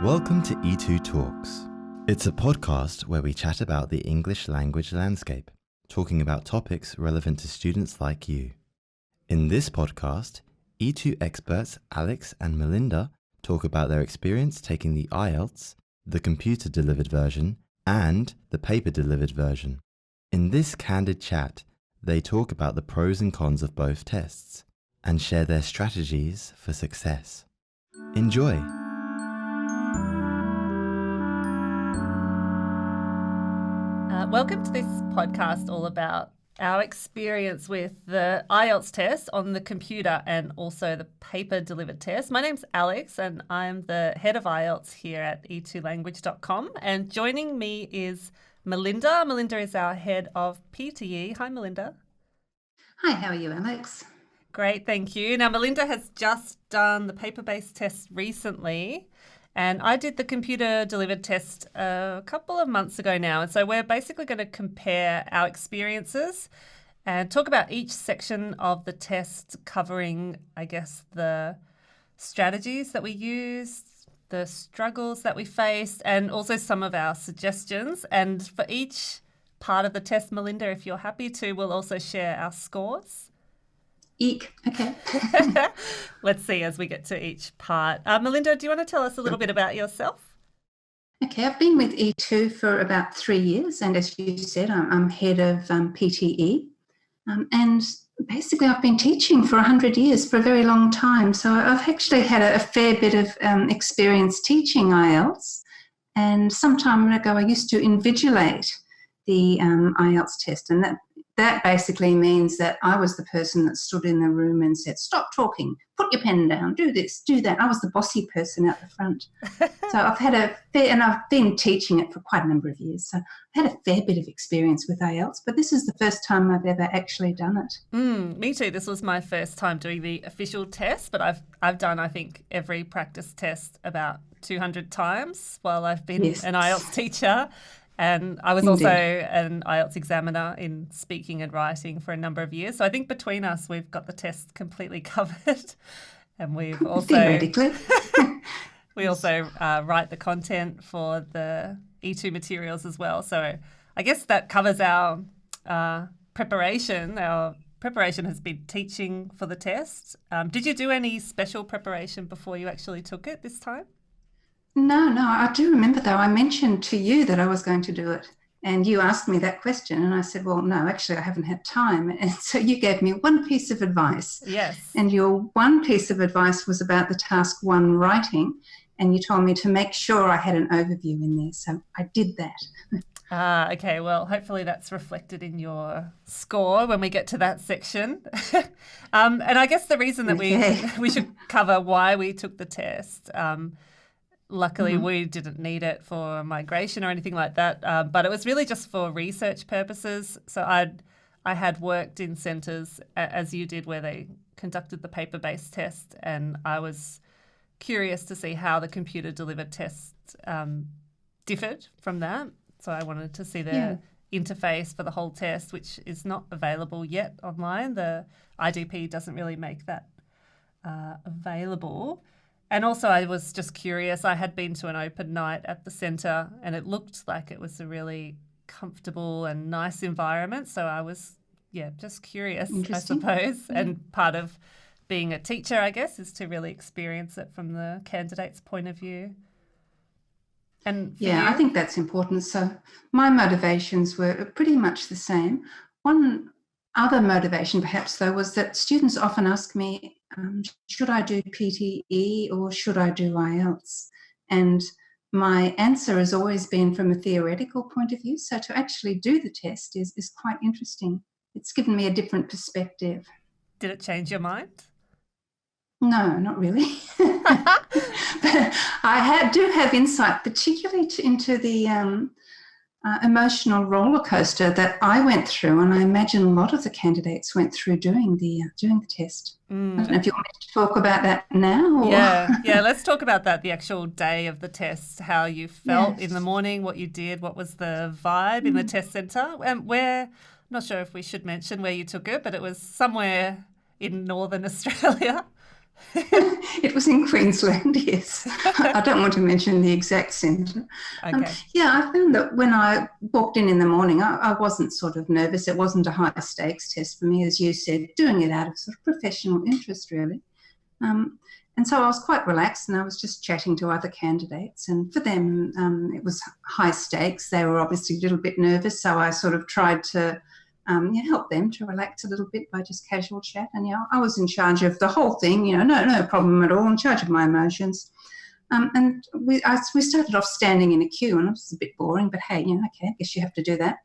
Welcome to E2 Talks. It's a podcast where we chat about the English language landscape, talking about topics relevant to students like you. In this podcast, E2 experts Alex and Melinda talk about their experience taking the IELTS, the computer-delivered version, and the paper-delivered version. In this candid chat, they talk about the pros and cons of both tests and share their strategies for success. Enjoy! Welcome to this podcast all about our experience with the IELTS test on the computer and also the paper-delivered test. My name's Alex and I'm the head of IELTS here at E2Language.com, and joining me is Melinda. Melinda is our head of PTE. Hi, Melinda. Hi, how are you, Alex? Great, thank you. Now, Melinda has just done the paper-based test recently, and I did the computer-delivered test a couple of months ago now. And so we're basically going to compare our experiences and talk about each section of the test, covering, I guess, the strategies that we used, the struggles that we faced, and also some of our suggestions. And for each part of the test, Melinda, if you're happy to, we'll also share our scores. Eek. Okay. Let's see as we get to each part. Melinda, do you want to tell us a little bit about yourself? Okay, I've been with E2 for about 3 years, and as you said, I'm head of PTE. And basically, I've been teaching for 100 years, for a very long time. So I've actually had a fair bit of experience teaching IELTS. And some time ago, I used to invigilate the IELTS test, and that basically means that I was the person that stood in the room and said, stop talking, put your pen down, do this, do that. I was the bossy person out the front. So I've had and I've been teaching it for quite a number of years. So I've had a fair bit of experience with IELTS, but this is the first time I've ever actually done it. Me too. This was my first time doing the official test, but I've done, I think, every practice test about 200 times while I've been an IELTS teacher. And I was also an IELTS examiner in speaking and writing for a number of years. So I think between us, we've got the test completely covered. And we've also... Theoretically. we also write the content for the E2 materials as well. So I guess that covers our preparation. Our preparation has been teaching for the test. Did you do any special preparation before you actually took it this time? No, I do remember, though, I mentioned to you that I was going to do it, and you asked me that question, and I said, well, no, actually, I haven't had time. And so you gave me one piece of advice. Yes. And your one piece of advice was about the task 1 writing, and you told me to make sure I had an overview in there. So I did that. Okay, well, hopefully that's reflected in your score when we get to that section. And I guess the reason that we should cover why we took the test. Luckily, we didn't need it for migration or anything like that, but it was really just for research purposes. So I had worked in centres, as you did, where they conducted the paper-based test, and I was curious to see how the computer-delivered test differed from that. So I wanted to see the interface for the whole test, which is not available yet online. The IDP doesn't really make that available. And also I was just curious. I had been to an open night at the centre and it looked like it was a really comfortable and nice environment. So I was, just curious, I suppose. Yeah. And part of being a teacher, I guess, is to really experience it from the candidate's point of view. And I think that's important. So my motivations were pretty much the same. One other motivation, perhaps, though, was that students often ask me, should I do PTE or should I do IELTS? And my answer has always been from a theoretical point of view. So to actually do the test is quite interesting. It's given me a different perspective. Did it change your mind? No, not really. But I do have insight, particularly into the emotional roller coaster that I went through, and I imagine a lot of the candidates went through doing the test. I don't know if you want me to talk about that now. Or... Yeah, let's talk about that, the actual day of the test, how you felt in the morning, what you did, what was the vibe in the test centre. And I'm not sure if we should mention where you took it, but it was somewhere in northern Australia. It was in Queensland, yes. I don't want to mention the exact centre. Okay. I found that when I walked in the morning, I wasn't sort of nervous. It wasn't a high stakes test for me, as you said, doing it out of sort of professional interest, really. And so I was quite relaxed, and I was just chatting to other candidates. And for them, it was high stakes. They were obviously a little bit nervous, so I sort of tried to help them to relax a little bit by just casual chat. And I was in charge of the whole thing. No problem at all. In charge of my emotions. And we started off standing in a queue, and it was a bit boring. But hey, okay, I guess you have to do that.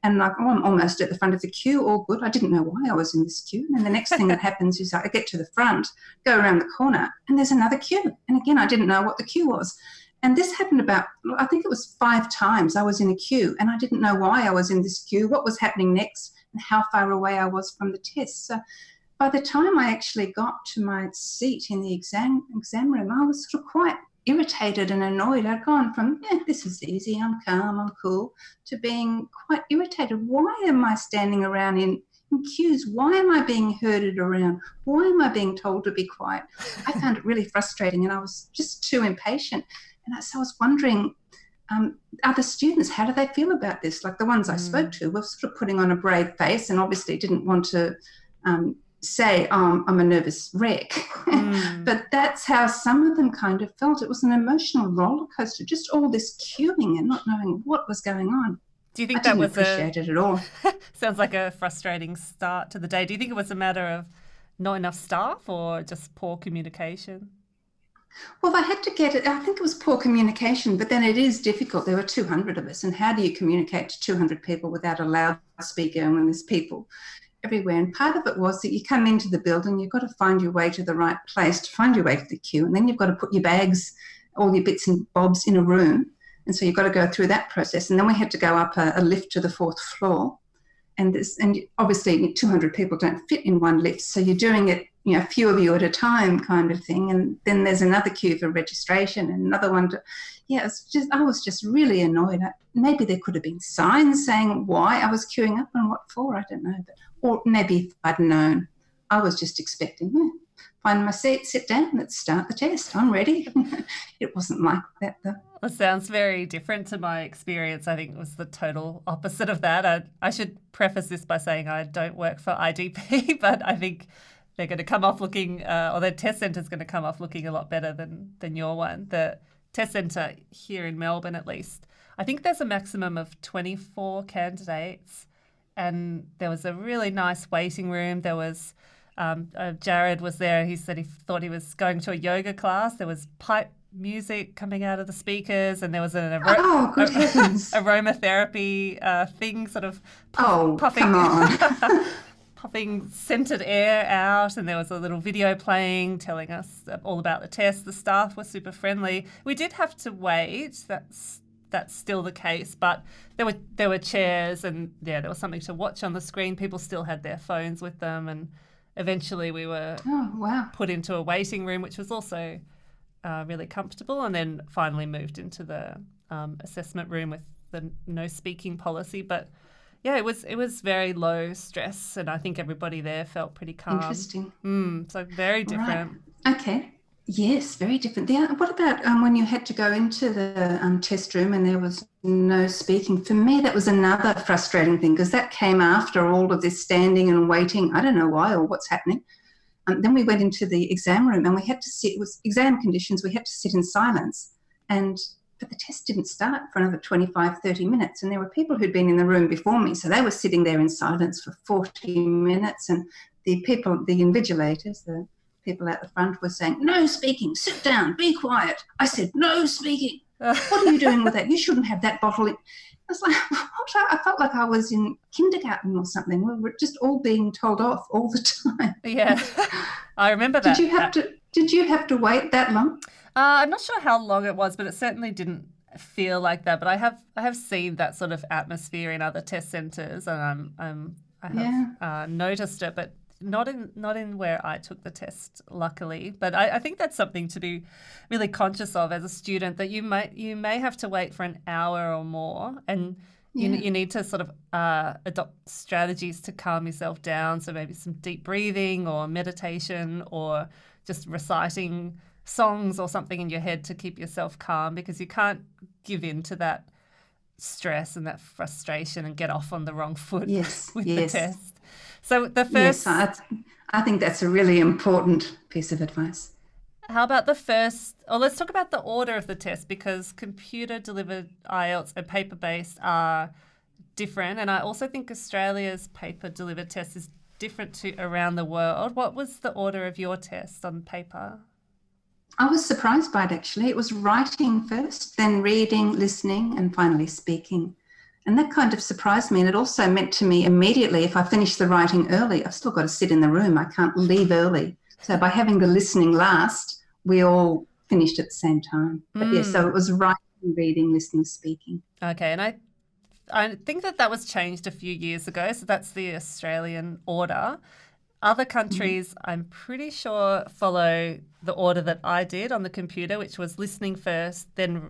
And I'm almost at the front of the queue, all good. I didn't know why I was in this queue. And then the next thing that happens is I get to the front, go around the corner, and there's another queue. And again, I didn't know what the queue was. And this happened about, I think it was 5 times I was in a queue, and I didn't know why I was in this queue, what was happening next, and how far away I was from the test. So by the time I actually got to my seat in the exam room, I was sort of quite irritated and annoyed. I'd gone from, this is easy, I'm calm, I'm cool, to being quite irritated. Why am I standing around in queues? Why am I being herded around? Why am I being told to be quiet? I found it really frustrating, and I was just too impatient. And so I was wondering, other students, how do they feel about this? Like the ones I spoke to were sort of putting on a brave face and obviously didn't want to say, I'm a nervous wreck. But that's how some of them kind of felt. It was an emotional roller coaster, just all this queuing and not knowing what was going on. Do you think I didn't appreciate it at all. Sounds like a frustrating start to the day. Do you think it was a matter of not enough staff or just poor communication? Well, they had to get it. I think it was poor communication, but then it is difficult. There were 200 of us, and how do you communicate to 200 people without a loudspeaker when there's people everywhere? And part of it was that you come into the building, you've got to find your way to the right place to find your way to the queue, and then you've got to put your bags, all your bits and bobs in a room, and so you've got to go through that process. And then we had to go up a lift to the 4th floor, and obviously 200 people don't fit in one lift, so you're doing it, a few of you at a time kind of thing. And then there's another queue for registration and another one I was just really annoyed. Maybe there could have been signs saying why I was queuing up and what for, I don't know. Or maybe if I'd known, I was just expecting, find my seat, sit down, let's start the test, I'm ready. It wasn't like that though. It sounds very different to my experience. I think it was the total opposite of that. I should preface this by saying I don't work for IDP, but I think they're going to come off looking, or their test centre is going to come off looking a lot better than your one. The test centre here in Melbourne, at least, I think there's a maximum of 24 candidates, and there was a really nice waiting room. There was Jared was there. He said he thought he was going to a yoga class. There was pipe music coming out of the speakers, and there was an aromatherapy thing, sort of puffing. Come on. Puffing scented air out, and there was a little video playing telling us all about the test. The staff were super friendly. We did have to wait. That's still the case, but there were chairs, and there was something to watch on the screen. People still had their phones with them, and eventually we were put into a waiting room, which was also really comfortable, and then finally moved into the assessment room with the no speaking policy. But it was very low stress, and I think everybody there felt pretty calm. Interesting. So very different. Right. Okay. Yes, very different. What about when you had to go into the test room and there was no speaking? For me, that was another frustrating thing, because that came after all of this standing and waiting. I don't know why or what's happening. Then we went into the exam room and we had to sit. It was exam conditions. We had to sit in silence, but the test didn't start for another 25, 30 minutes. And there were people who'd been in the room before me, so they were sitting there in silence for 40 minutes. And the invigilators, the people at the front were saying, no speaking, sit down, be quiet. I said, no speaking. What are you doing with that? You shouldn't have that bottle in. I was like, what? I felt like I was in kindergarten or something. We were just all being told off all the time. Yeah, I remember that. Did you have to wait that long? I'm not sure how long it was, but it certainly didn't feel like that. But I have seen that sort of atmosphere in other test centres, and I have noticed it, but not in where I took the test, luckily. But I think that's something to be really conscious of as a student, that you may have to wait for an hour or more, and you need to sort of adopt strategies to calm yourself down. So maybe some deep breathing or meditation, or just reciting songs or something in your head to keep yourself calm, because you can't give in to that stress and that frustration and get off on the wrong foot with the test. So the first... Yes, I think that's a really important piece of advice. How about the first... let's talk about the order of the test, because computer-delivered IELTS and paper-based are different. And I also think Australia's paper-delivered test is different to around the world. What was the order of your test on paper? I was surprised by it, actually. It was writing first, then reading, listening, and finally speaking. And that kind of surprised me. And it also meant to me immediately, if I finish the writing early, I've still got to sit in the room. I can't leave early. So by having the listening last, we all finished at the same time. But yeah, so it was writing, reading, listening, speaking. Okay, and I think that was changed a few years ago. So that's the Australian order. Other countries, I'm pretty sure, follow the order that I did on the computer, which was listening first, then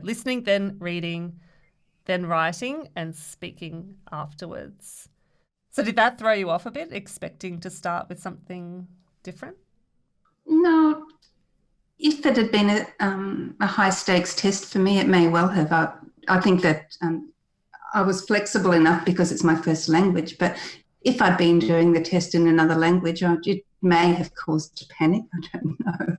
listening, then reading, then writing, and speaking afterwards. So did that throw you off a bit, expecting to start with something different? No. If it had been a high-stakes test for me, it may well have. I think that I was flexible enough because it's my first language, but if I'd been doing the test in another language, it may have caused a panic. I don't know.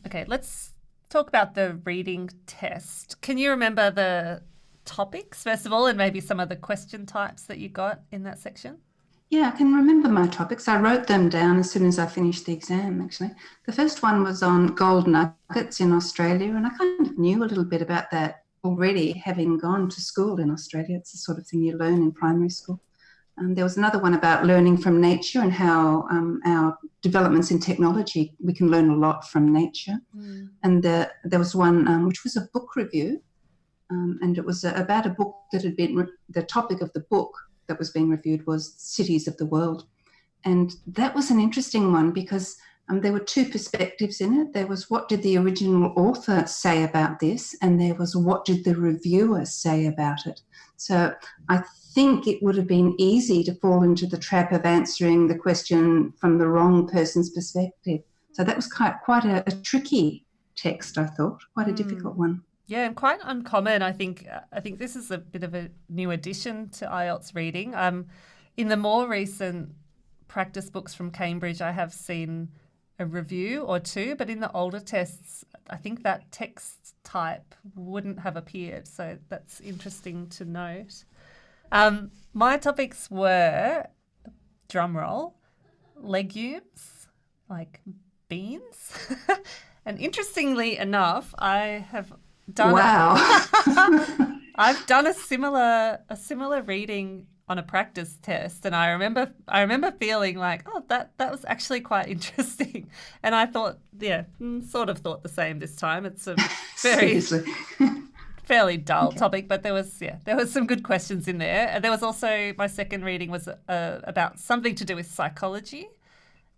Okay, let's talk about the reading test. Can you remember the topics, first of all, and maybe some of the question types that you got in that section? Yeah, I can remember my topics. I wrote them down as soon as I finished the exam, actually. The first one was on gold nuggets in Australia, and I kind of knew a little bit about that already, having gone to school in Australia. It's the sort of thing you learn in primary school. There was another one about learning from nature and how our developments in technology, we can learn a lot from nature. And there was one which was a book review, and it was about a book that had been, the topic of the book that was being reviewed was cities of the world. And that was an interesting one because there were two perspectives in it. There was what did the original author say about this, and there was what did the reviewer say about it. So I think it would have been easy to fall into the trap of answering the question from the wrong person's perspective. So that was quite a tricky text, I thought, quite a difficult one. Yeah, and quite uncommon. I think this is a bit of a new addition to IELTS reading. In the more recent practice books from Cambridge, I have seen a review or two, but in the older tests, I think that text type wouldn't have appeared. So that's interesting to note. My topics were, drumroll, legumes, like beans. And interestingly enough, I have done I've done a similar reading on a practice test, and I remember feeling like, oh, that was actually quite interesting. And I thought, sort of thought the same this time. It's a very fairly dull topic, but there was some good questions in there. And there was also, my second reading was about something to do with psychology,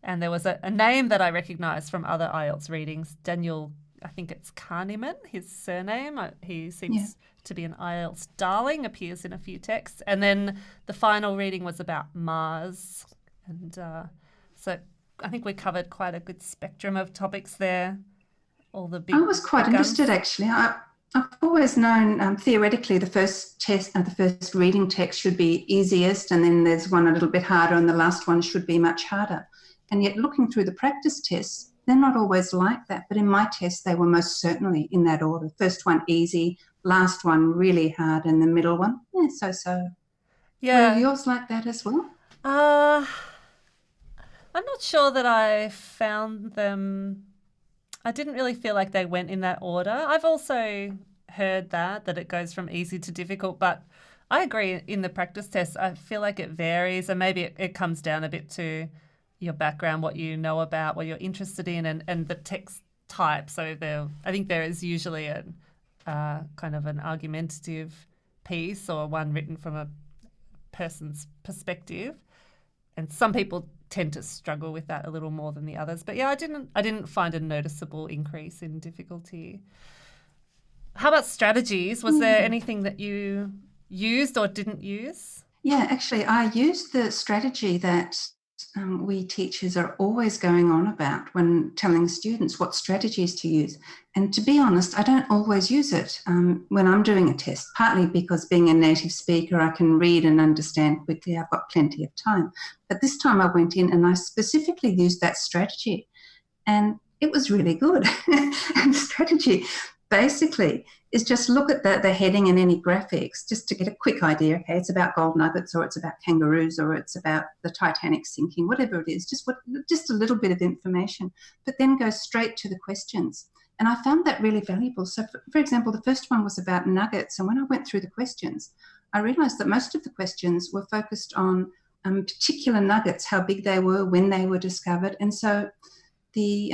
and there was a name that I recognised from other IELTS readings, Daniel. I think it's Kahneman, his surname. He seems to be an IELTS darling, appears in a few texts. And then the final reading was about Mars. And so I think we covered quite a good spectrum of topics there. All the big I was quite interested, actually. I've always known theoretically the first reading text should be easiest, and then there's one a little bit harder, and the last one should be much harder. And yet looking through the practice tests, they're not always like that, but in my test, they were most certainly in that order. First one easy, last one really hard, and the middle one, so-so. Yeah. Were yours like that as well? I'm not sure that I found them... I didn't really feel like they went in that order. I've also heard that it goes from easy to difficult, but I agree in the practice test, I feel like it varies, and maybe it comes down a bit to your background, what you know about, what you're interested in, and the text type. So I think there is usually a kind of an argumentative piece or one written from a person's perspective, and some people tend to struggle with that a little more than the others. But yeah, I didn't find a noticeable increase in difficulty. How about strategies? Was there anything that you used or didn't use? Yeah, actually, I used the strategy that we teachers are always going on about when telling students what strategies to use. And to be honest, I don't always use it when I'm doing a test, partly because being a native speaker, I can read and understand quickly. I've got plenty of time. But this time I went in and I specifically used that strategy. And it was really good. And the strategy basically is just look at the heading and any graphics just to get a quick idea. Okay, it's about gold nuggets, or it's about kangaroos, or it's about the Titanic sinking, whatever it is, just a little bit of information, but then go straight to the questions. And I found that really valuable. So, for example, the first one was about nuggets. And when I went through the questions, I realised that most of the questions were focused on particular nuggets, how big they were, when they were discovered. And so the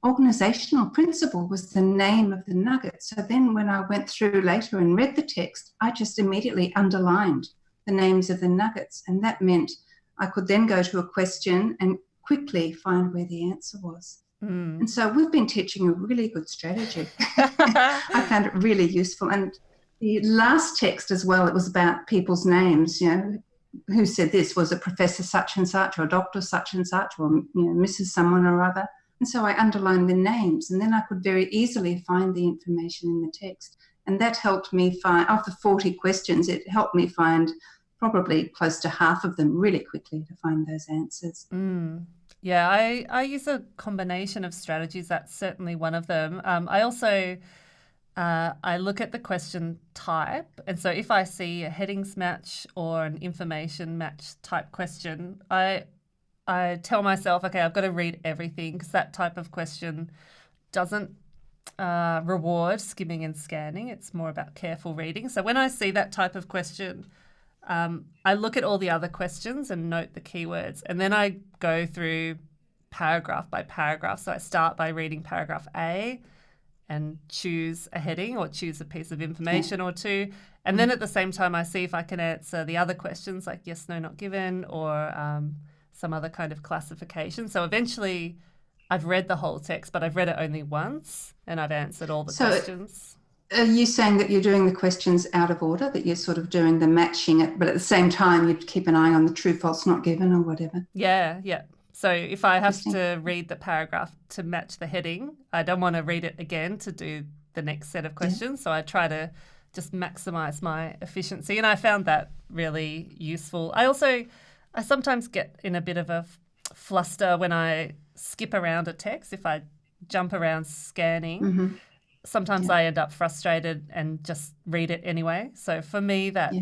organisational principle was the name of the nugget. So then when I went through later and read the text, I just immediately underlined the names of the nuggets. And that meant I could then go to a question and quickly find where the answer was. And so we've been teaching a really good strategy. I found it really useful. And the last text as well, it was about people's names, you know, who said this, was it Professor such and such, or Dr. such and such, or Mrs. someone or other. And so I underlined the names, and then I could very easily find the information in the text. And that helped me find, of the 40 questions, it helped me find probably close to half of them really quickly to find those answers. Yeah, I use a combination of strategies. That's certainly one of them. I also I look at the question type. And so if I see a headings match or an information match type question, I tell myself, okay, I've got to read everything, because that type of question doesn't reward skimming and scanning. It's more about careful reading. So when I see that type of question, I look at all the other questions and note the keywords, and then I go through paragraph by paragraph. So I start by reading paragraph A and choose a heading or choose a piece of information or two. And then at the same time, I see if I can answer the other questions like yes, no, not given, or some other kind of classification. So eventually I've read the whole text, but I've read it only once and I've answered all the questions. Are you saying that you're doing the questions out of order, that you're sort of doing the matching it, but at the same time you'd keep an eye on the true, false, not given or whatever? Yeah. So if I have to read the paragraph to match the heading, I don't want to read it again to do the next set of questions. So I try to just maximise my efficiency, and I found that really useful. I sometimes get in a bit of a fluster when I skip around a text. If I jump around scanning, sometimes I end up frustrated and just read it anyway. So for me, that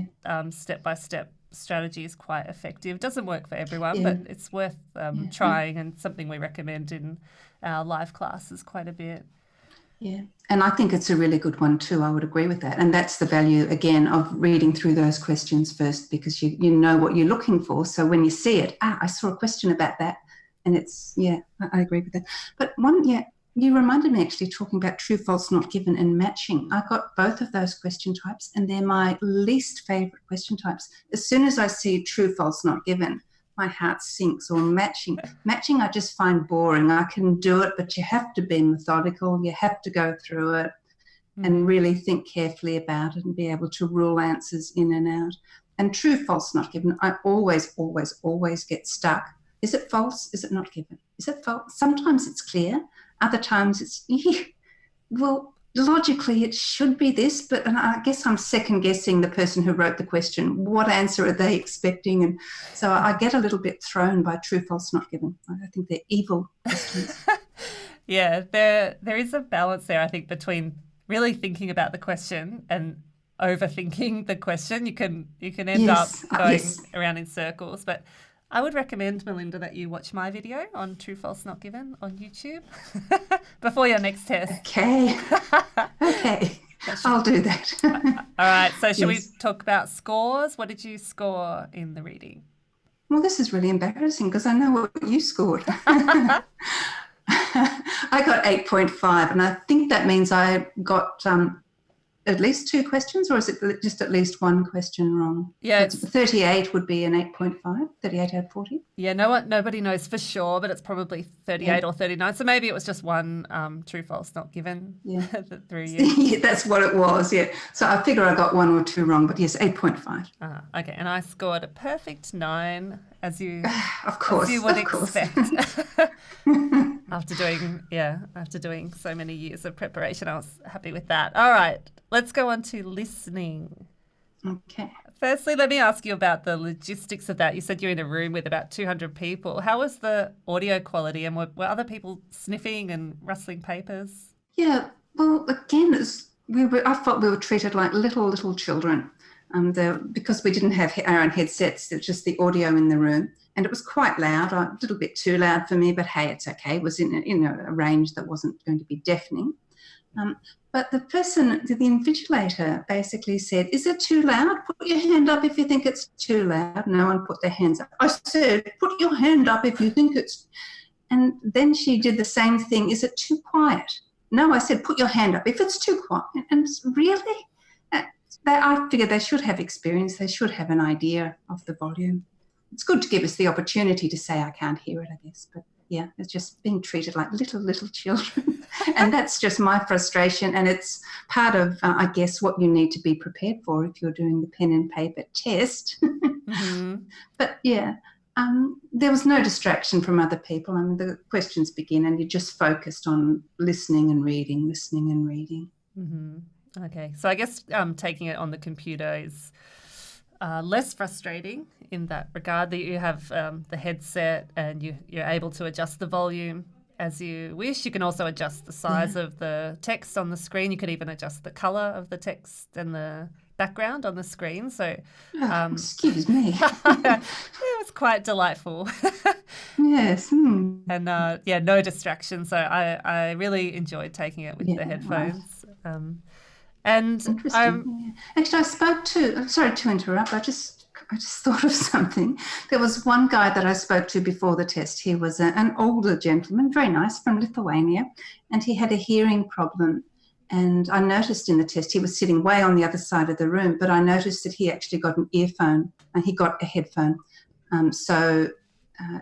step-by-step strategy is quite effective. It doesn't work for everyone, but it's worth trying, and something we recommend in our live classes quite a bit. Yeah, and I think it's a really good one too. I would agree with that. And that's the value, again, of reading through those questions first, because you know what you're looking for. So when you see it, I saw a question about that. And it's, I agree with that. But you reminded me actually talking about true, false, not given and matching. I got both of those question types, and they're my least favourite question types. As soon as I see true, false, not given, my heart sinks. Or matching I just find boring. I can do it, but you have to be methodical. You have to go through it and really think carefully about it and be able to rule answers in and out. And true, false, not given, I always, always, always get stuck. Is it false? Is it not given? Is it false? Sometimes it's clear. Other times it's, well, logically it should be this, but I guess I'm second guessing the person who wrote the question. What answer are they expecting? And so I get a little bit thrown by true, false, not given. I think they're evil questions. Yeah, there is a balance there, I think, between really thinking about the question and overthinking the question. You can end up going around in circles, but I would recommend, Melinda, that you watch my video on True, False, Not Given on YouTube before your next test. Okay. I'll do that. All right. So should we talk about scores? What did you score in the reading? Well, this is really embarrassing because I know what you scored. I got 8.5, and I think that means I got at least 2 questions, or is it just at least 1 question wrong? Yeah, so 38 would be an 8.5, 38 out of 40. Yeah, nobody knows for sure, but it's probably 38 or 39. So maybe it was just one true false not given through you. Yeah, that's what it was, yeah. So I figure I got 1 or 2 wrong, but yes, 8.5. Okay, and I scored a perfect 9, as you would expect. After doing so many years of preparation, I was happy with that. All right, let's go on to listening. Okay. Firstly, let me ask you about the logistics of that. You said you're in a room with about 200 people. How was the audio quality, and were other people sniffing and rustling papers? Yeah, well, again, I felt we were treated like little children. Because we didn't have our own headsets, it was just the audio in the room. And it was quite loud, a little bit too loud for me, but hey, it's okay. It was in a range that wasn't going to be deafening. But the invigilator basically said, is it too loud? Put your hand up if you think it's too loud. No one put their hands up. I said, put your hand up if you think it's... And then she did the same thing. Is it too quiet? No, I said, put your hand up if it's too quiet. And really? I figured they should have experience. They should have an idea of the volume. It's good to give us the opportunity to say, I can't hear it, I guess. But yeah, it's just being treated like little children. And that's just my frustration. And it's part of, I guess, what you need to be prepared for if you're doing the pen and paper test. Mm-hmm. But yeah, there was no distraction from other people. I mean, the questions begin and you're just focused on listening and reading. Mm-hmm. Okay, so I guess taking it on the computer is less frustrating in that regard, that you have the headset and you're able to adjust the volume as you wish. You can also adjust the size of the text on the screen. You could even adjust the colour of the text and the background on the screen. So, excuse me. It was quite delightful. Yes. And no distraction. So I really enjoyed taking it with the headphones. And actually, I spoke to. Sorry to interrupt. I just thought of something. There was one guy that I spoke to before the test. He was an older gentleman, very nice, from Lithuania, and he had a hearing problem. And I noticed in the test he was sitting way on the other side of the room, but I noticed that he actually got an earphone and he got a headphone.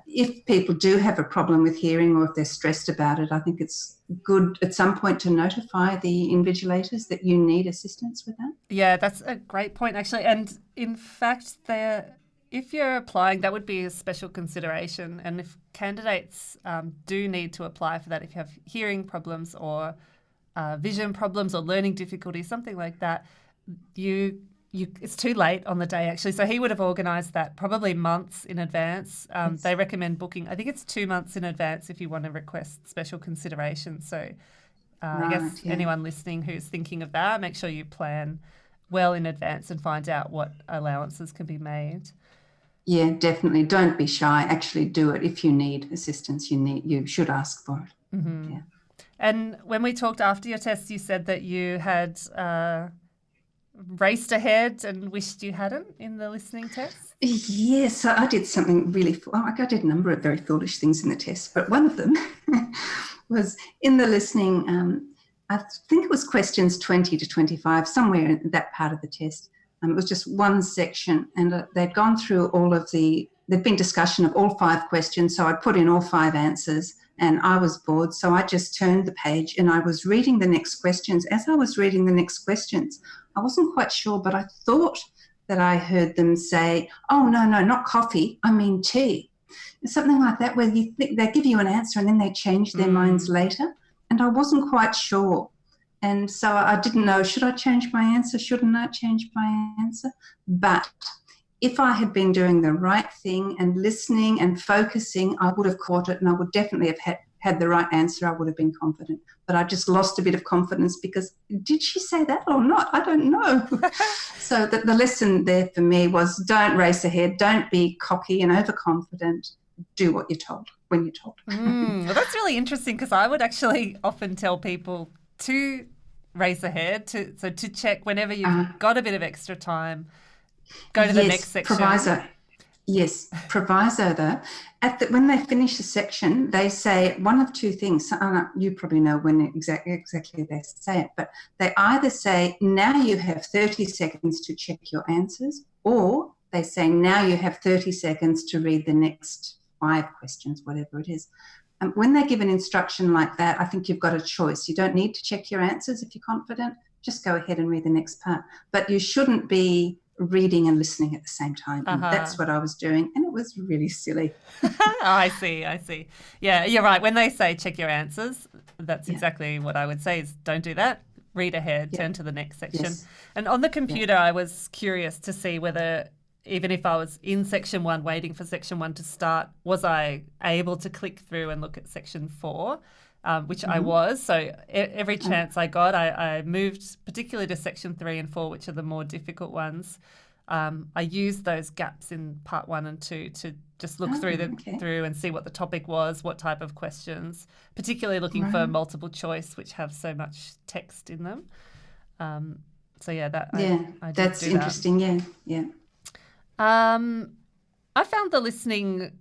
If people do have a problem with hearing or if they're stressed about it, I think it's good at some point to notify the invigilators that you need assistance with that. Yeah, that's a great point, actually. And in fact, if you're applying, that would be a special consideration. And if candidates do need to apply for that, if you have hearing problems or vision problems or learning difficulties, something like that, it's too late on the day, actually. So he would have organised that probably months in advance. Yes. They recommend booking, I think it's 2 months in advance if you want to request special consideration. So I guess anyone listening who's thinking of that, make sure you plan well in advance and find out what allowances can be made. Yeah, definitely. Don't be shy. Actually do it. If you need assistance, you should ask for it. Mm-hmm. Yeah. And when we talked after your test, you said that you had... raced ahead and wished you hadn't in the listening test? Yes, I did something really... I did a number of very foolish things in the test, but one of them was in the listening, I think it was questions 20 to 25, somewhere in that part of the test. It was just one section and they'd gone through there'd been discussion of all 5 questions, so I'd put in all 5 answers and I was bored, so I just turned the page and I was reading the next questions. As I was reading the next questions, I wasn't quite sure, but I thought that I heard them say, oh, no, not coffee, I mean tea. Something like that, where you think they give you an answer and then they change their minds later. And I wasn't quite sure. And so I didn't know, should I change my answer? Shouldn't I change my answer? But if I had been doing the right thing and listening and focusing, I would have caught it and I would definitely have had the right answer. I would have been confident. But I just lost a bit of confidence because did she say that or not? I don't know. So the lesson there for me was don't race ahead, don't be cocky and overconfident. Do what you're told when you're told. Well, that's really interesting because I would actually often tell people to race ahead, to check whenever you've got a bit of extra time. Go to the next section. Proviso. Yes, proviso though. When they finish a section, they say one of two things. You probably know when exactly they say it, but they either say, now you have 30 seconds to check your answers, or they say, now you have 30 seconds to read the next 5 questions, whatever it is. When they give an instruction like that, I think you've got a choice. You don't need to check your answers if you're confident. Just go ahead and read the next part. But you shouldn't be reading and listening at the same time. And that's what I was doing, and it was really silly. I see. Yeah, you're right. When they say check your answers, that's exactly what I would say is don't do that. Read ahead, turn to the next section. Yes. And on the computer, I was curious to see whether, even if I was in section 1 waiting for section 1 to start, was I able to click through and look at section 4? Which I was. So every chance I got, I moved particularly to section 3 and 4, which are the more difficult ones. I used those gaps in part 1 and 2 to just look through and see what the topic was, what type of questions, particularly looking for multiple choice, which have so much text in them. I that's interesting. Yeah. I found the listening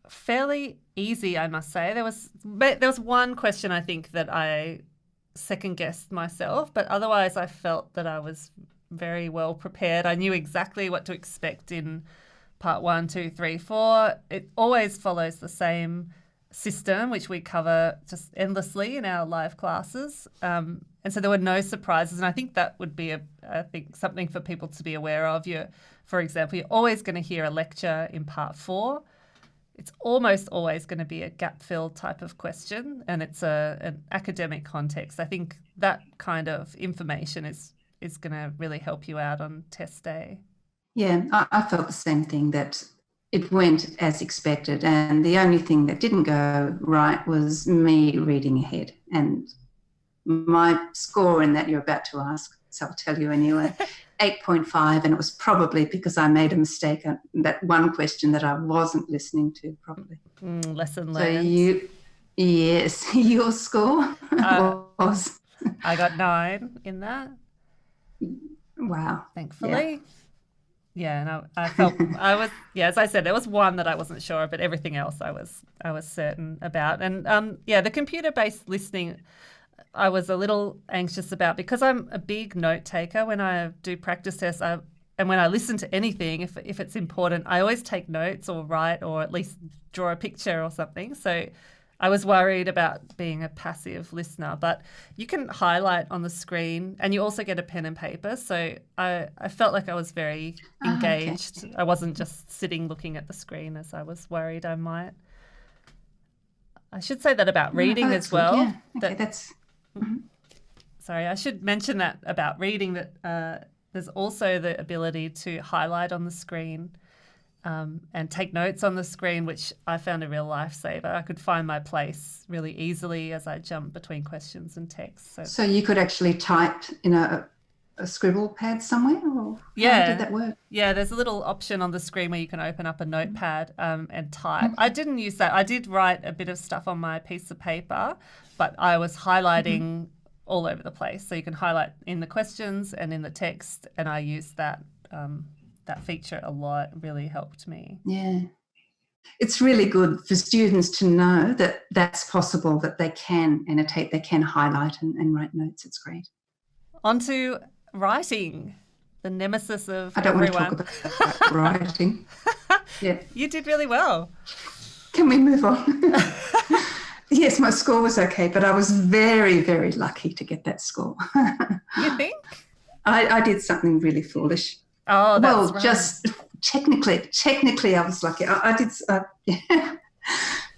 fairly easy, I must say. There was one question I think that I second guessed myself, but otherwise I felt that I was very well prepared. I knew exactly what to expect in part 1, 2, 3, 4. It always follows the same system, which we cover just endlessly in our live classes. And so there were no surprises. And I think that would be something for people to be aware of. For example, you're always going to hear a lecture in part 4. It's almost always going to be a gap-fill type of question, and it's an academic context. I think that kind of information is going to really help you out on test day. Yeah, I felt the same thing, that it went as expected, and the only thing that didn't go right was me reading ahead. And my score in that you're about to ask, so I'll tell you anyway, 8.5, and it was probably because I made a mistake on that one question that I wasn't listening to properly. Lesson learned. So your score was? I got 9 in that. Wow. Thankfully. Yeah, and I felt as I said, there was one that I wasn't sure, but everything else I was certain about. And the computer-based listening, I was a little anxious about, because I'm a big note taker when I do practice tests. And when I listen to anything, if it's important, I always take notes or write or at least draw a picture or something. So I was worried about being a passive listener, but you can highlight on the screen and you also get a pen and paper. So I felt like I was very engaged. I wasn't just sitting looking at the screen as I was worried I might. I should say that about reading as well. Yeah. Okay, Sorry, I should mention that about reading, that there's also the ability to highlight on the screen and take notes on the screen, which I found a real lifesaver. I could find my place really easily as I jump between questions and text. So you could actually type in a scribble pad somewhere? Or how did that work? Yeah, there's a little option on the screen where you can open up a notepad and type. I didn't use that. I did write a bit of stuff on my piece of paper, but I was highlighting all over the place. So you can highlight in the questions and in the text, and I used that feature a lot. It really helped me. Yeah. It's really good for students to know that that's possible, that they can annotate, they can highlight and write notes. It's great. On to writing, the nemesis of I don't everyone. want to talk about writing. Yeah. You did really well. Can we move on? Yes, my score was okay, but I was very, very lucky to get that score. You think? I did something really foolish. Oh, that's right. Just technically I was lucky. I did.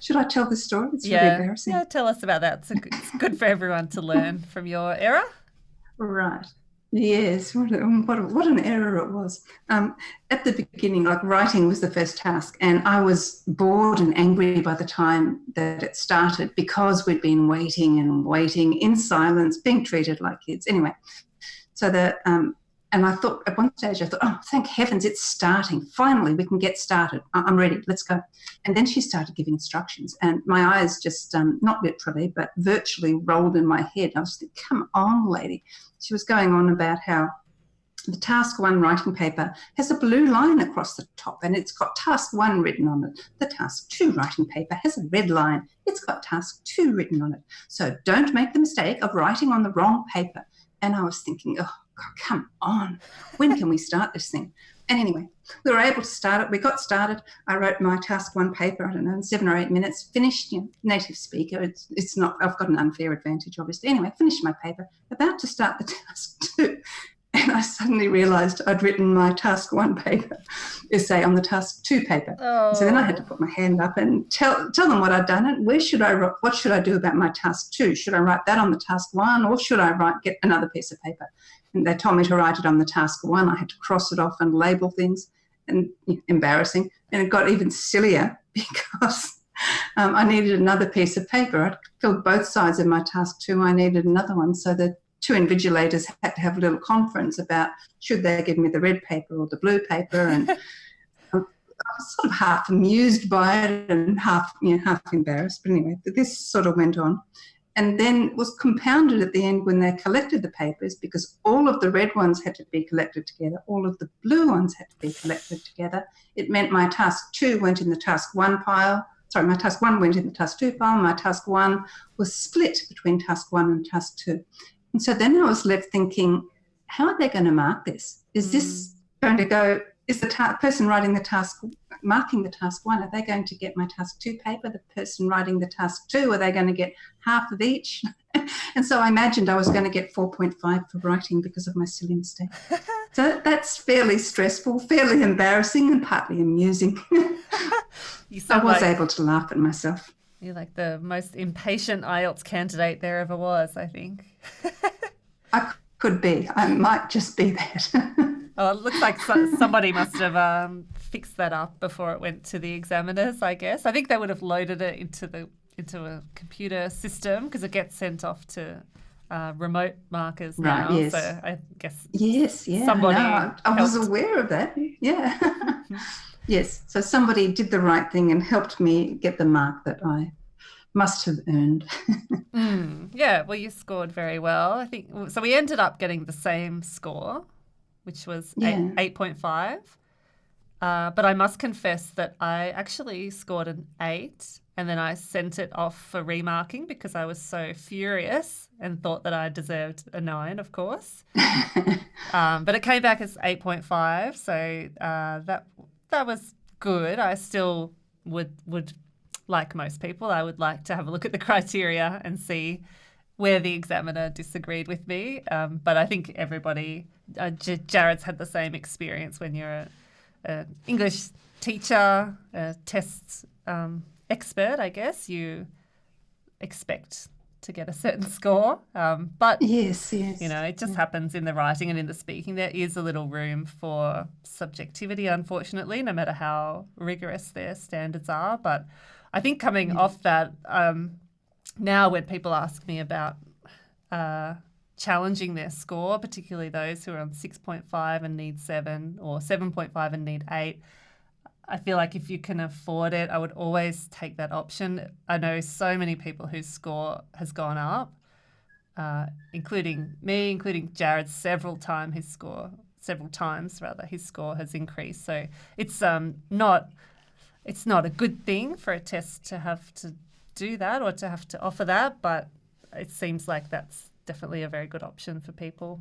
Should I tell the story? It's really embarrassing. Yeah, tell us about that. It's good for everyone to learn from your error. Right. Yes, what an error it was. At the beginning, like, writing was the first task, and I was bored and angry by the time that it started, because we'd been waiting and waiting in silence, being treated like kids. Anyway, so and I thought at one stage, oh, thank heavens, it's starting. Finally, we can get started. I'm ready. Let's go. And then she started giving instructions, and my eyes just, not literally, but virtually rolled in my head. I was thinking, come on, lady. She was going on about how the task 1 writing paper has a blue line across the top and it's got task 1 written on it. The task 2 writing paper has a red line. It's got task 2 written on it. So don't make the mistake of writing on the wrong paper. And I was thinking, oh, God, come on. When can we start this thing? And anyway, we were able to start it. We got started. I wrote my task 1 paper, I don't know, in 7 or 8 minutes, finished, native speaker. It's not, I've got an unfair advantage, obviously. Anyway, finished my paper, about to start the task 2. And I suddenly realised I'd written my task 1 paper essay on the task 2 paper. Oh. So then I had to put my hand up and tell them what I'd done and what should I do about my task 2? Should I write that on the task 1 or should I get another piece of paper? And they told me to write it on the task 1. I had to cross it off and label things, and embarrassing. And it got even sillier because I needed another piece of paper. I'd filled both sides of my task 2. I needed another one. So the 2 invigilators had to have a little conference about should they give me the red paper or the blue paper. And I was sort of half amused by it and half embarrassed. But anyway, this sort of went on. And then was compounded at the end when they collected the papers, because all of the red ones had to be collected together, all of the blue ones had to be collected together. It meant my task 2 went in the task 1 pile. Sorry, my task 1 went in the task 2 pile. My task 1 was split between task 1 and task 2. And so then I was left thinking, how are they going to mark this? Is this going to go, is the person writing the task, marking the task 1, are they going to get my task 2 paper? The person writing the task 2, are they going to get half of each? And so I imagined I was going to get 4.5 for writing because of my silly mistake. So that's fairly stressful, fairly embarrassing and partly amusing. I was able to laugh at myself. You're like the most impatient IELTS candidate there ever was, I think. I could be. I might just be that. Oh, it looks like somebody must have fixed that up before it went to the examiners, I guess. I think they would have loaded it into a computer system because it gets sent off to remote markers now. Right, yes. So I guess somebody I was helped. aware of that. Yeah. Yes. So somebody did the right thing and helped me get the mark that I must have earned. Yeah, well, you scored very well. I think so. We ended up getting the same score, which was 8.5. But I must confess that I actually scored an 8 and then I sent it off for remarking because I was so furious and thought that I deserved a 9, of course. But it came back as 8.5, so that was good. I still would, like most people, I would like to have a look at the criteria and see where the examiner disagreed with me. But I think everybody, Jared's had the same experience when you're an English teacher, a test expert, I guess. You expect to get a certain score. But, yes. it just happens in the writing and in the speaking. There is a little room for subjectivity, unfortunately, no matter how rigorous their standards are. But I think coming off that, now when people ask me about challenging their score, particularly those who are on 6.5 and need 7 or 7.5 and need 8, I feel like if you can afford it, I would always take that option. I know so many people whose score has gone up, including me, including Jared, several times his score has increased. So it's not a good thing for a test to have to do that or to have to offer that, but it seems like that's definitely a very good option for people.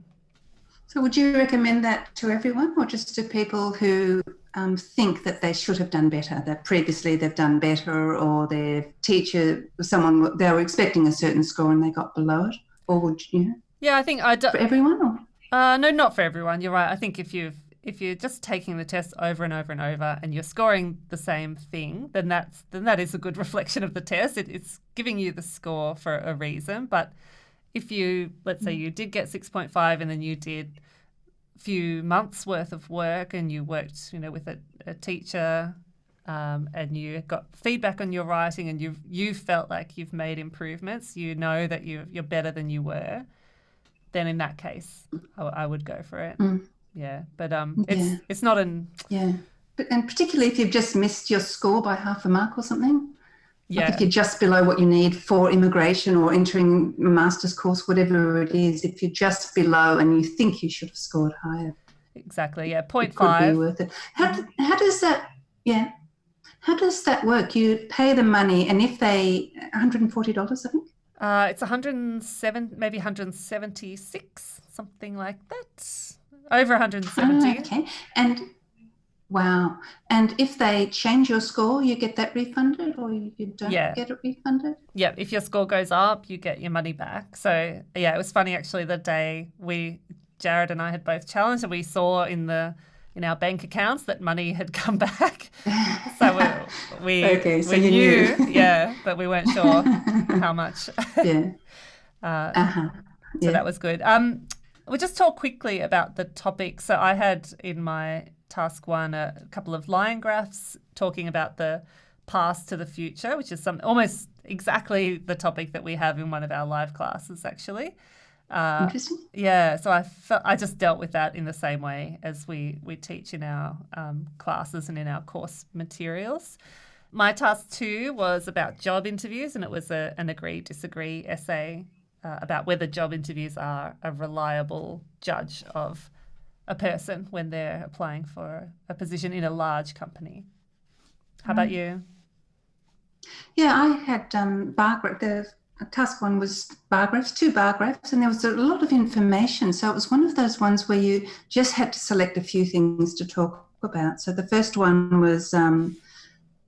So would you recommend that to everyone or just to people who think that they should have done better, that previously they've done better or their teacher, they were expecting a certain score and they got below it? Or would you? Yeah, I think for everyone? Or? No, not for everyone. You're right. I think if you're just taking the test over and over and over and you're scoring the same thing, then that is a good reflection of the test. It's giving you the score for a reason. But if let's say you did get 6.5 and then you did a few months worth of work and you worked, with a teacher and you got feedback on your writing and you felt like you've made improvements, that you're better than you were, then in that case, I would go for it. Yeah, but it's not an... Yeah, and particularly if you've just missed your score by half a mark or something. Yeah. Like if you're just below what you need for immigration or entering a master's course, whatever it is, if you're just below and you think you should have scored higher, Exactly. Yeah. It could be 0.5. worth it. How does that? Yeah. How does that work? You pay the money, and if they $140, I think. It's 107, maybe 176, something like that. Over 170. Okay. And wow. And if they change your score, you get that refunded, or you don't get it refunded? Yeah. If your score goes up, you get your money back. So yeah, it was funny actually the day Jared and I had both challenged, and we saw in our bank accounts that money had come back. So we knew, yeah, but we weren't sure how much. Yeah. So that was good. We'll just talk quickly about the topic. So I had in my task 1 a couple of line graphs talking about the past to the future, which is almost exactly the topic that we have in one of our live classes, actually. Interesting. Yeah, so I just dealt with that in the same way as we teach in our classes and in our course materials. My task 2 was about job interviews, and it was an agree-disagree essay about whether job interviews are a reliable judge of a person when they're applying for a position in a large company. How about you? Yeah, I had bar graph. Task 1 was bar graphs, 2 bar graphs, and there was a lot of information. So it was one of those ones where you just had to select a few things to talk about. So the first one was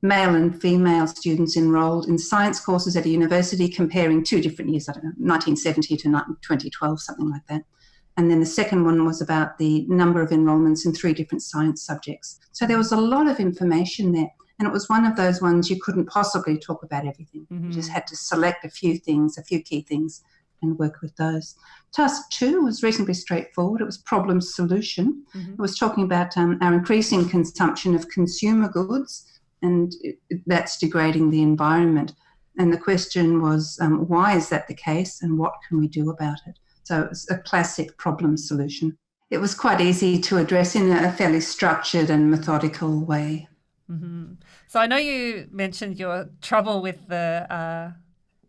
male and female students enrolled in science courses at a university comparing 2 different years, I don't know, 1970 to 2012, something like that. And then the second one was about the number of enrolments in 3 different science subjects. So there was a lot of information there. And it was one of those ones you couldn't possibly talk about everything. Mm-hmm. You just had to select a few key things, and work with those. Task 2 was reasonably straightforward. It was problem solution. Mm-hmm. It was talking about our increasing consumption of consumer goods, and that's degrading the environment. And the question was, why is that the case, and what can we do about it? So it was a classic problem solution. It was quite easy to address in a fairly structured and methodical way. Mm-hmm. So I know you mentioned your trouble with the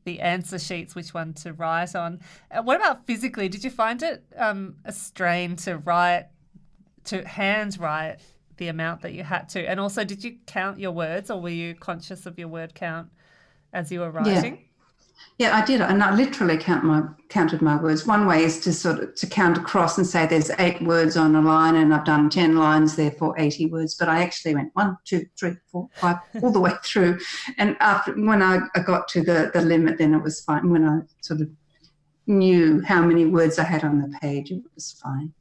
answer sheets, which one to write on. What about physically? Did you find it a strain to hand write the amount that you had to? And also, did you count your words, or were you conscious of your word count as you were writing? Yeah, I did, and I literally counted my words. One way is to count across and say there's 8 words on a line, and I've done 10 lines, therefore 80 words. But I actually went 1, 2, 3, 4, 5 all the way through. And when I got to the limit, then it was fine. When I sort knew how many words I had on the page, it was fine.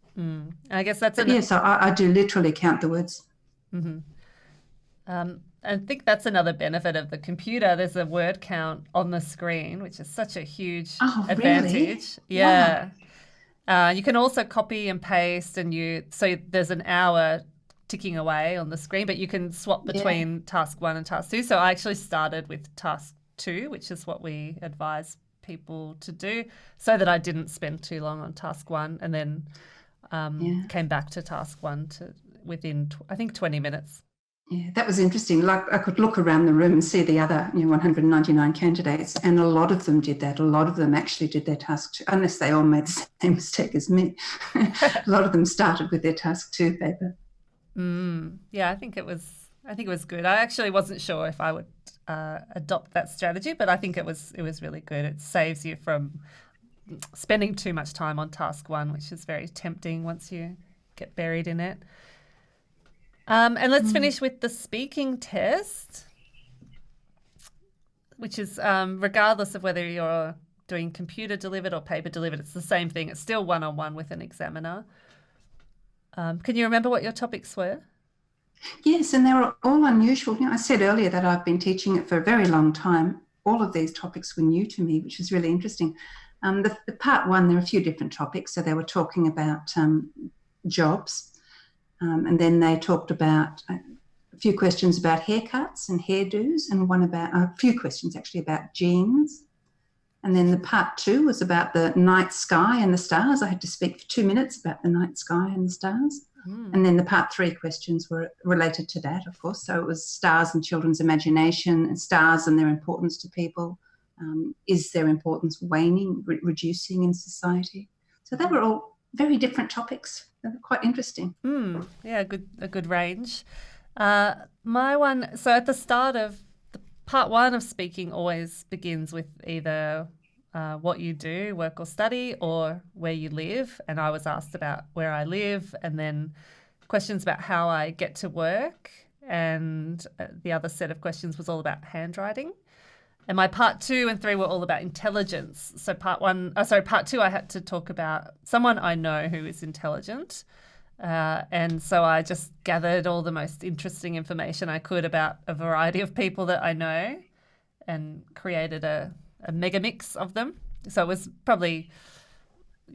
I guess that's so I do literally count the words. Mm-hmm. I think that's another benefit of the computer. There's a word count on the screen, which is such a huge advantage. Really? Yeah. Wow. You can also copy and paste, so there's an hour ticking away on the screen, but you can swap between task 1 and task 2. So I actually started with task 2, which is what we advise people to do, so that I didn't spend too long on task 1, and then came back to task 1 within, I think, 20 minutes. Yeah, that was interesting. Like, I could look around the room and see the other 199 candidates, and a lot of them did that. A lot of them actually did their task 2, unless they all made the same mistake as me. A lot of them started with their task 2 paper. Yeah, I think it was good. I actually wasn't sure if I would adopt that strategy, but I think it was really good. It saves you from spending too much time on task 1, which is very tempting once you get buried in it. And let's finish with the speaking test, which is regardless of whether you're doing computer delivered or paper delivered, it's the same thing. It's still one-on-one with an examiner. Can you remember what your topics were? Yes, and they were all unusual. I said earlier that I've been teaching it for a very long time. All of these topics were new to me, which is really interesting. The part 1, there are a few different topics. So they were talking about jobs. And then they talked about a few questions about haircuts and hairdos, and a few questions actually about jeans. And then the part 2 was about the night sky and the stars. I had to speak for 2 minutes about the night sky and the stars. And then the part 3 questions were related to that, of course. So it was stars and children's imagination, and stars and their importance to people. Is their importance waning, reducing in society? So they were all very different topics. They're quite interesting. Yeah, a good range. My one, so at the start of part one of speaking always begins with either what you do, work or study, or where you live. And I was asked about where I live, and then questions about how I get to work. And the other set of questions was all about handwriting. And my part 2 and 3 were all about intelligence. So part 2, I had to talk about someone I know who is intelligent. And so I just gathered all the most interesting information I could about a variety of people that I know and created a mega mix of them. So it was probably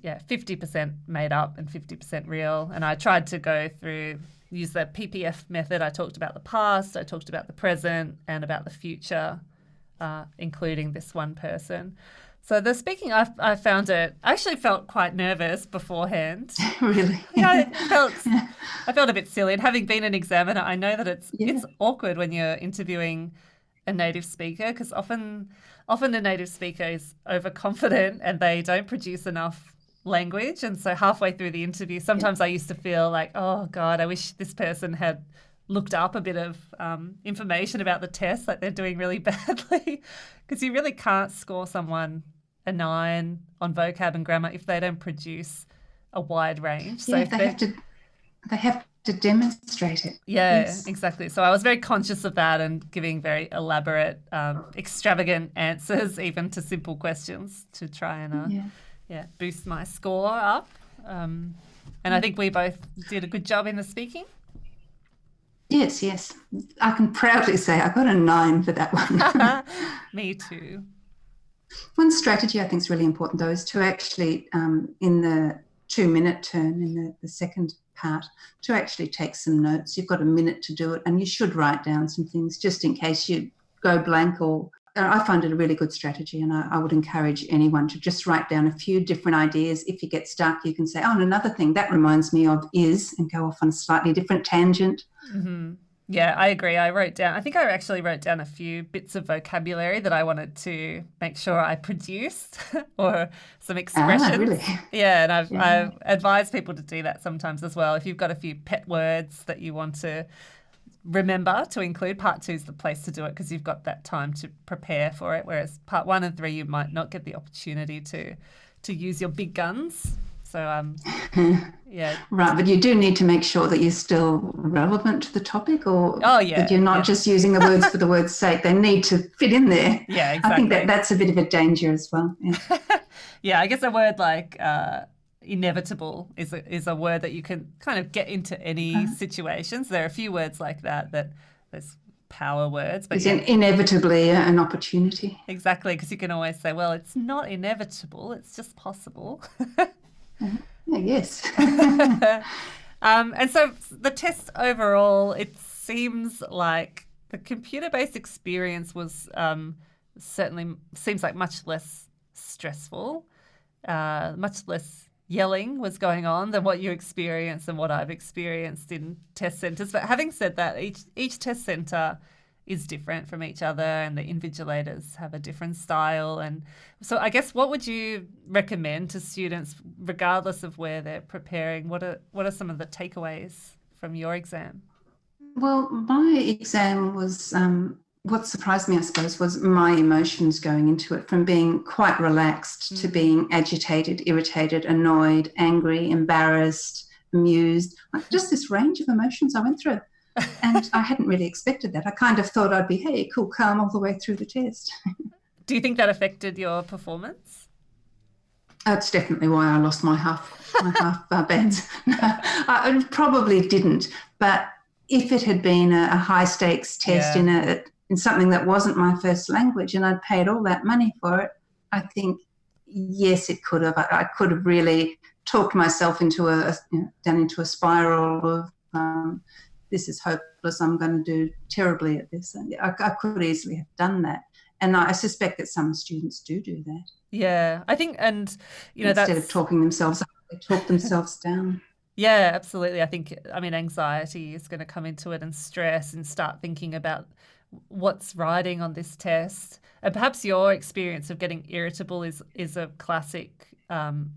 50% made up and 50% real. And I tried to use the PPF method. I talked about the past, I talked about the present, and about the future, including this one person. So the speaking, I actually felt quite nervous beforehand. Really? Yeah, I felt a bit silly. And having been an examiner, I know that it's awkward when you're interviewing a native speaker, because often the native speaker is overconfident and they don't produce enough language. And so halfway through the interview, sometimes I used to feel like, oh God, I wish this person had looked up a bit of information about the test, like they're doing really badly, because you really can't score someone a 9 on vocab and grammar if they don't produce a wide range. Yeah, so they have to demonstrate it. Yeah, yes. Exactly. So I was very conscious of that and giving very elaborate, extravagant answers, even to simple questions, to try and boost my score up. And I think we both did a good job in the speaking. Yes. I can proudly say I got a 9 for that one. Me too. One strategy I think is really important, though, is to actually, in the 2-minute turn, in the second part, to actually take some notes. You've got a minute to do it, and you should write down some things just in case you go blank. Or I find it a really good strategy, and I would encourage anyone to just write down a few different ideas. If you get stuck, you can say, oh, and another thing that reminds me of is, and go off on a slightly different tangent. Mm-hmm. Yeah, I agree. I think I actually wrote down a few bits of vocabulary that I wanted to make sure I produced, or some expressions. Really? Yeah, and I've advised people to do that sometimes as well. If you've got a few pet words that you want to remember to include, part 2 is the place to do it, because you've got that time to prepare for it, whereas part 1 and 3 you might not get the opportunity to use your big guns. So, Right, but you do need to make sure that you're still relevant to the topic, or that you're not just using the words for the word's sake. They need to fit in there. Yeah, exactly. I think that's a bit of a danger as well. Yeah, yeah, I guess a word like inevitable is a word that you can kind of get into any situations. There are a few words like that there's power words. But it's inevitably an opportunity. Exactly, because you can always say, well, it's not inevitable, it's just possible. Yes. And so the test overall, it seems like the computer-based experience was certainly seems like much less stressful, much less yelling was going on than what you experienced and what I've experienced in test centres. But having said that, each test centre is different from each other, and the invigilators have a different style. And so I guess what would you recommend to students, regardless of where they're preparing? What are some of the takeaways from your exam? Well, my exam was, what surprised me, I suppose, was my emotions going into it, from being quite relaxed to being agitated, irritated, annoyed, angry, embarrassed, amused, like just this range of emotions I went through. And I hadn't really expected that. I kind of thought I'd be, hey, cool, calm all the way through the test. Do you think that affected your performance? That's definitely why I lost my half bands. No, I probably didn't. But if it had been a high stakes test in something that wasn't my first language, and I'd paid all that money for it, I think, yes, it could have. I could have really talked myself into down into a spiral of this is hopeless, I'm going to do terribly at this. And I could easily have done that. And I suspect that some students do that. Yeah, I think, and, instead of talking themselves up, they talk themselves down. Yeah, absolutely. I think, anxiety is going to come into it, and stress, and start thinking about what's riding on this test. And perhaps your experience of getting irritable is a classic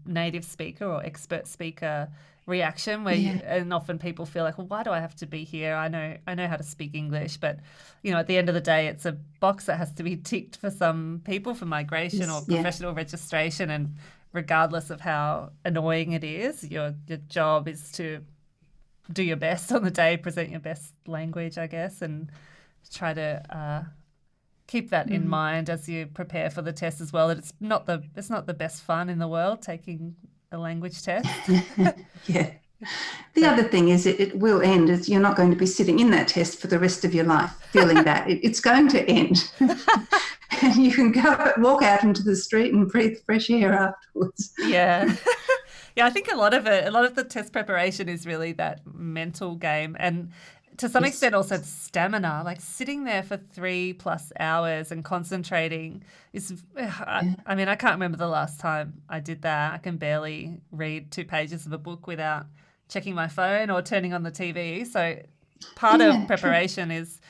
native speaker or expert speaker reaction where and often people feel like, well, why do I have to be here? I know how to speak English, but at the end of the day, it's a box that has to be ticked for some people for migration or professional registration, and regardless of how annoying it is, your job is to do your best on the day, present your best language, I guess, and try to keep that in mind as you prepare for the test as well. That it's not the best fun in the world taking a language test. The other thing is it will end. You're not going to be sitting in that test for the rest of your life feeling that. It's going to end. And you can walk out into the street and breathe fresh air afterwards. Yeah. Yeah, I think a lot of the test preparation is really that mental game, and to some extent also stamina, like sitting there for 3+ hours and concentrating is, I mean, I can't remember the last time I did that. I can barely read 2 pages of a book without checking my phone or turning on the TV. So part of preparation is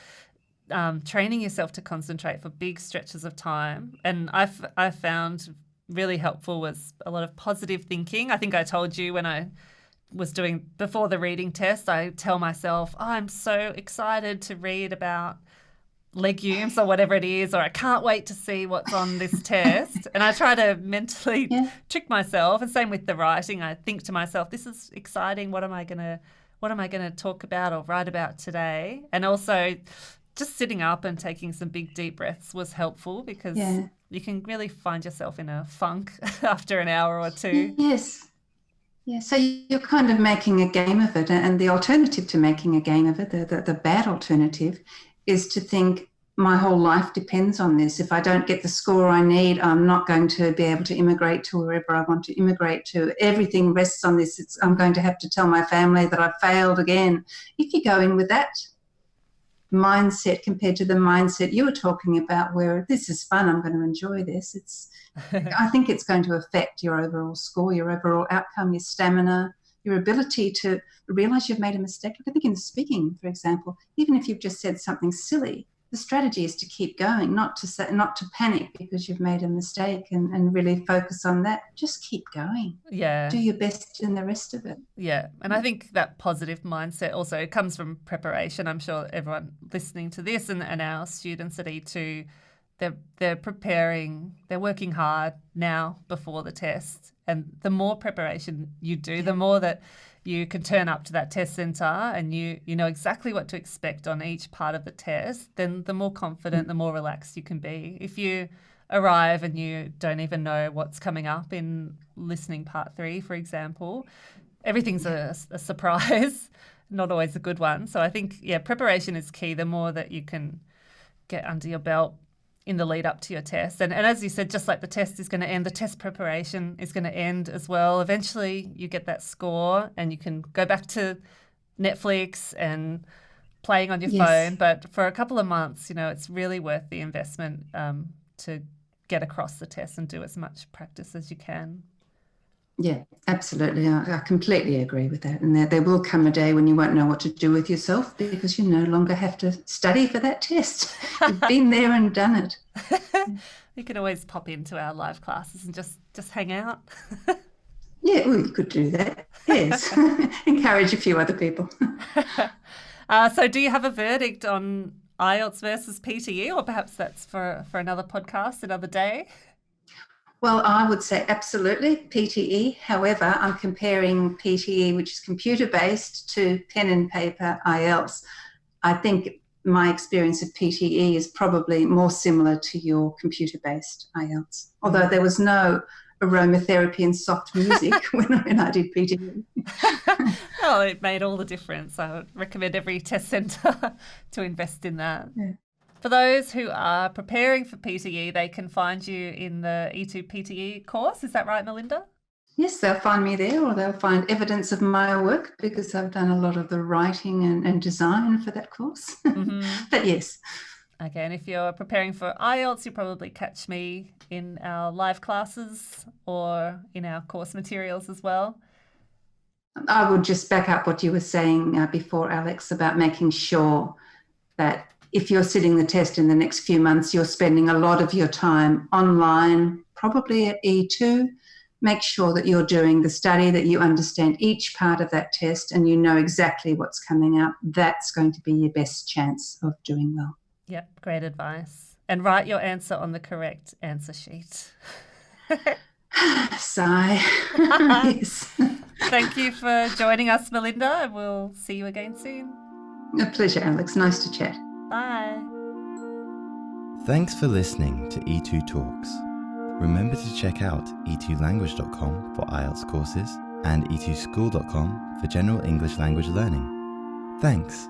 training yourself to concentrate for big stretches of time. And I found really helpful was a lot of positive thinking. I think I told you when I was doing before the reading test, I tell myself, oh, I'm so excited to read about legumes or whatever it is, or I can't wait to see what's on this test. And I try to mentally trick myself. And same with the writing. I think to myself, this is exciting. What am I gonna talk about or write about today? And also just sitting up and taking some big deep breaths was helpful, because you can really find yourself in a funk after an hour or two. Yes. Yeah, so you're kind of making a game of it, and the alternative to making a game of it, the bad alternative, is to think my whole life depends on this. If I don't get the score I need, I'm not going to be able to immigrate to wherever I want to immigrate to. Everything rests on this. I'm going to have to tell my family that I failed again. If you go in with that mindset compared to the mindset you were talking about, where this is fun, I'm going to enjoy this, I think it's going to affect your overall score, your overall outcome, your stamina, your ability to realize you've made a mistake. I think in speaking, for example, even if you've just said something silly, the strategy is to keep going, not to panic because you've made a mistake, and really focus on that. Just keep going. Yeah. Do your best in the rest of it. Yeah. And I think that positive mindset also comes from preparation. I'm sure everyone listening to this and our students at E2, they're preparing, they're working hard now before the test. And the more preparation you do, the more that you can turn up to that test centre and you know exactly what to expect on each part of the test, then the more confident, the more relaxed you can be. If you arrive and you don't even know what's coming up in listening part 3, for example, everything's a surprise, not always a good one. So I think, preparation is key. The more that you can get under your belt in the lead up to your test. And as you said, just like the test is going to end, the test preparation is going to end as well. Eventually you get that score and you can go back to Netflix and playing on your phone. But for a couple of months, it's really worth the investment to get across the test and do as much practice as you can. Yeah, absolutely. I completely agree with that. And there will come a day when you won't know what to do with yourself because you no longer have to study for that test. You've been there and done it. You can always pop into our live classes and just hang out. Yeah, well, you could do that. Yes. Encourage a few other people. So do you have a verdict on IELTS versus PTE, or perhaps that's for another podcast, another day? Well, I would say absolutely PTE. However, I'm comparing PTE, which is computer-based, to pen and paper IELTS. I think my experience of PTE is probably more similar to your computer-based IELTS, although there was no aromatherapy and soft music when I did PTE. Well, it made all the difference. I would recommend every test centre to invest in that. Yeah. For those who are preparing for PTE, they can find you in the E2 PTE course. Is that right, Melinda? Yes, they'll find me there, or they'll find evidence of my work because I've done a lot of the writing and design for that course. Mm-hmm. But yes. Okay, and if you're preparing for IELTS, you'll probably catch me in our live classes or in our course materials as well. I would just back up what you were saying before, Alex, about making sure that if you're sitting the test in the next few months, you're spending a lot of your time online, probably at E2. Make sure that you're doing the study, that you understand each part of that test and you know exactly what's coming up. That's going to be your best chance of doing well. Yep, great advice. And write your answer on the correct answer sheet. Sigh. Yes. Thank you for joining us, Melinda, and we'll see you again soon. A pleasure, Alex. Nice to chat. Bye. Thanks for listening to E2 Talks. Remember to check out e2language.com for IELTS courses and e2school.com for general English language learning. Thanks.